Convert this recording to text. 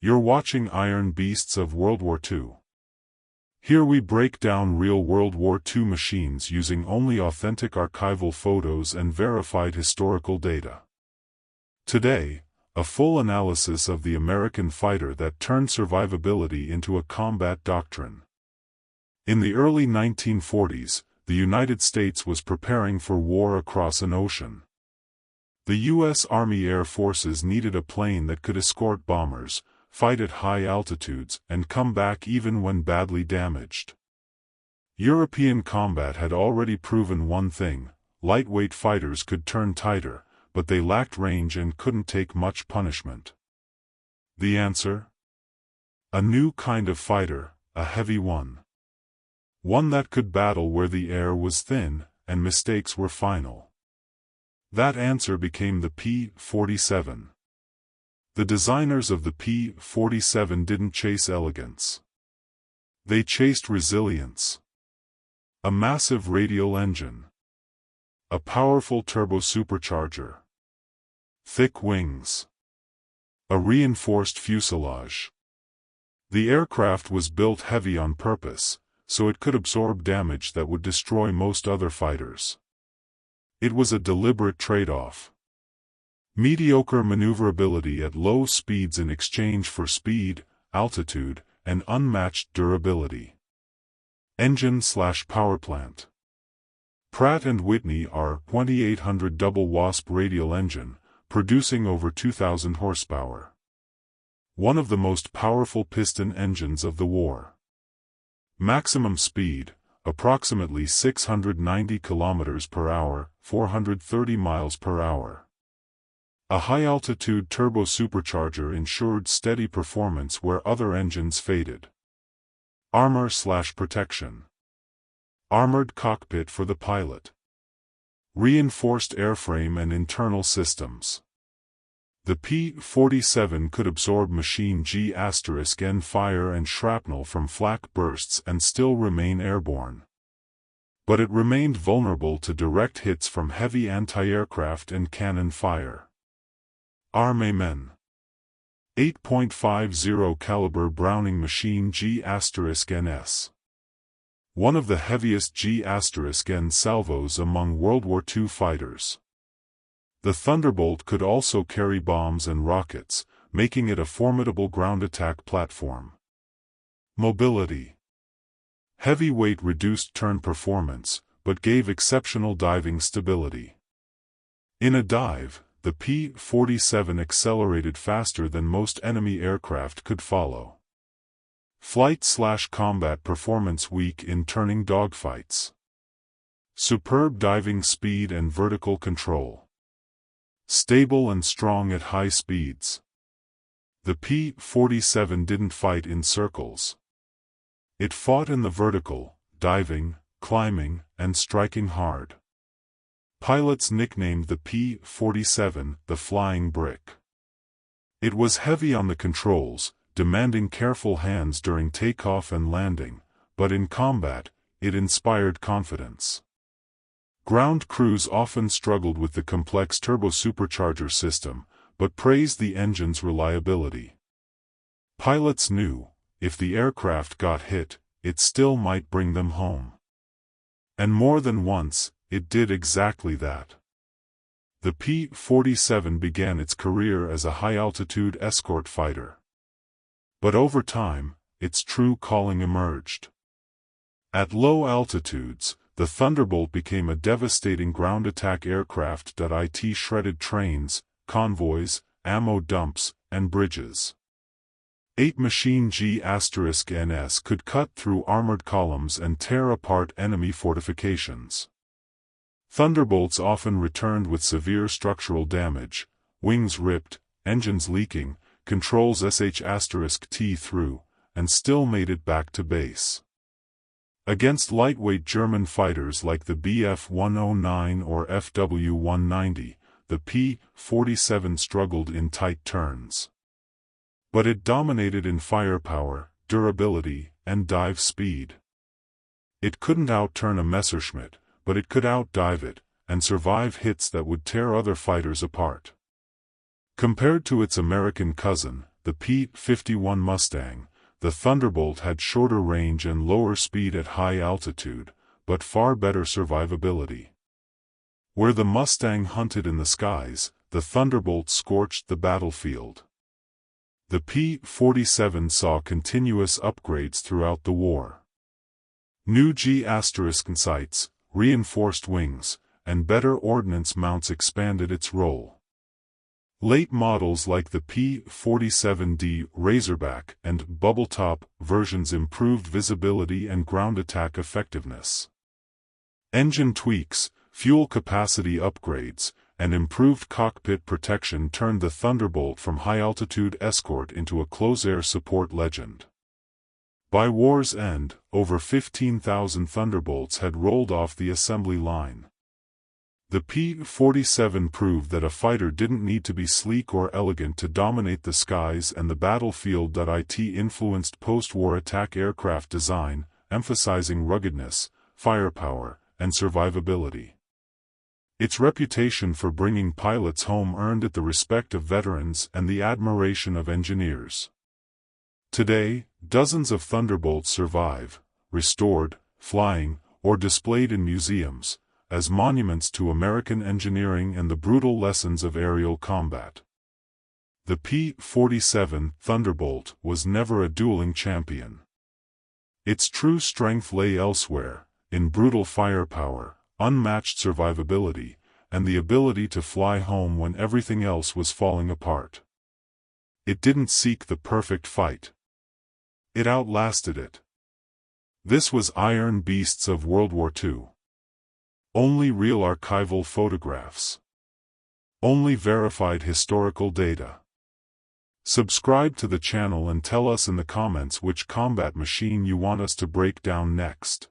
You're watching Iron Beasts of World War II. Here we break down real World War II machines using only authentic archival photos and verified historical data. Today, a full analysis of the American fighter that turned survivability into a combat doctrine. In the early 1940s, the United States was preparing for war across an ocean. The U.S. Army Air Forces needed a plane that could escort bombers, fight at high altitudes, and come back even when badly damaged. European combat had already proven one thing: lightweight fighters could turn tighter, but they lacked range and couldn't take much punishment. The answer? A new kind of fighter, a heavy one. One that could battle where the air was thin, and mistakes were final. That answer became the P-47. The designers of the P-47 didn't chase elegance. They chased resilience. A massive radial engine. A powerful turbo-supercharger. Thick wings. A reinforced fuselage. The aircraft was built heavy on purpose, so it could absorb damage that would destroy most other fighters. It was a deliberate trade-off. Mediocre maneuverability at low speeds in exchange for speed, altitude, and unmatched durability. Engine/powerplant. Pratt & Whitney R-2800 double Wasp radial engine, producing over 2,000 horsepower. One of the most powerful piston engines of the war. Maximum speed, approximately 690 km per hour, 430 miles per hour. A high-altitude turbo-supercharger ensured steady performance where other engines faded. Armor/protection. Armored cockpit for the pilot. Reinforced airframe and internal systems. The P-47 could absorb machine G*N fire and shrapnel from flak bursts and still remain airborne. But it remained vulnerable to direct hits from heavy anti-aircraft and cannon fire. Armament. 8.50 caliber Browning machine G*NS. One of the heaviest G*N salvos among World War II fighters. The Thunderbolt could also carry bombs and rockets, making it a formidable ground attack platform. Mobility. Heavy weight reduced turn performance, but gave exceptional diving stability. In a dive, the P-47 accelerated faster than most enemy aircraft could follow. Flight/combat performance weak in turning dogfights. Superb diving speed and vertical control. Stable and strong at high speeds. The P-47 didn't fight in circles. It fought in the vertical, diving, climbing, and striking hard. Pilots nicknamed the P-47 the Flying Brick. It was heavy on the controls, demanding careful hands during takeoff and landing, but in combat, it inspired confidence. Ground crews often struggled with the complex turbo-supercharger system, but praised the engine's reliability. Pilots knew, if the aircraft got hit, it still might bring them home. And more than once, it did exactly that. The P-47 began its career as a high-altitude escort fighter. But over time, its true calling emerged. At low altitudes, the Thunderbolt became a devastating ground attack aircraft that shredded trains, convoys, ammo dumps, and bridges. 8 machine G*NS could cut through armored columns and tear apart enemy fortifications. Thunderbolts often returned with severe structural damage, wings ripped, engines leaking, controls sh*T through, and still made it back to base. Against lightweight German fighters like the Bf-109 or Fw-190, the P-47 struggled in tight turns. But it dominated in firepower, durability, and dive speed. It couldn't outturn a Messerschmitt, but it could outdive it, and survive hits that would tear other fighters apart. Compared to its American cousin, the P-51 Mustang, the Thunderbolt had shorter range and lower speed at high altitude, but far better survivability. Where the Mustang hunted in the skies, the Thunderbolt scorched the battlefield. The P-47 saw continuous upgrades throughout the war. New G** sights, reinforced wings, and better ordnance mounts expanded its role. Late models like the P-47D Razorback and Bubbletop versions improved visibility and ground attack effectiveness. Engine tweaks, fuel capacity upgrades, and improved cockpit protection turned the Thunderbolt from high-altitude escort into a close-air support legend. By war's end, over 15,000 Thunderbolts had rolled off the assembly line. The P-47 proved that a fighter didn't need to be sleek or elegant to dominate the skies and the battlefield. It influenced post-war attack aircraft design, emphasizing ruggedness, firepower, and survivability. Its reputation for bringing pilots home earned it the respect of veterans and the admiration of engineers. Today, dozens of Thunderbolts survive, restored, flying, or displayed in museums, as monuments to American engineering and the brutal lessons of aerial combat. The P-47 Thunderbolt was never a dueling champion. Its true strength lay elsewhere, in brutal firepower, unmatched survivability, and the ability to fly home when everything else was falling apart. It didn't seek the perfect fight. It outlasted it. This was Iron Beasts of WWII. Only real archival photographs. Only verified historical data. Subscribe to the channel and tell us in the comments which combat machine you want us to break down next.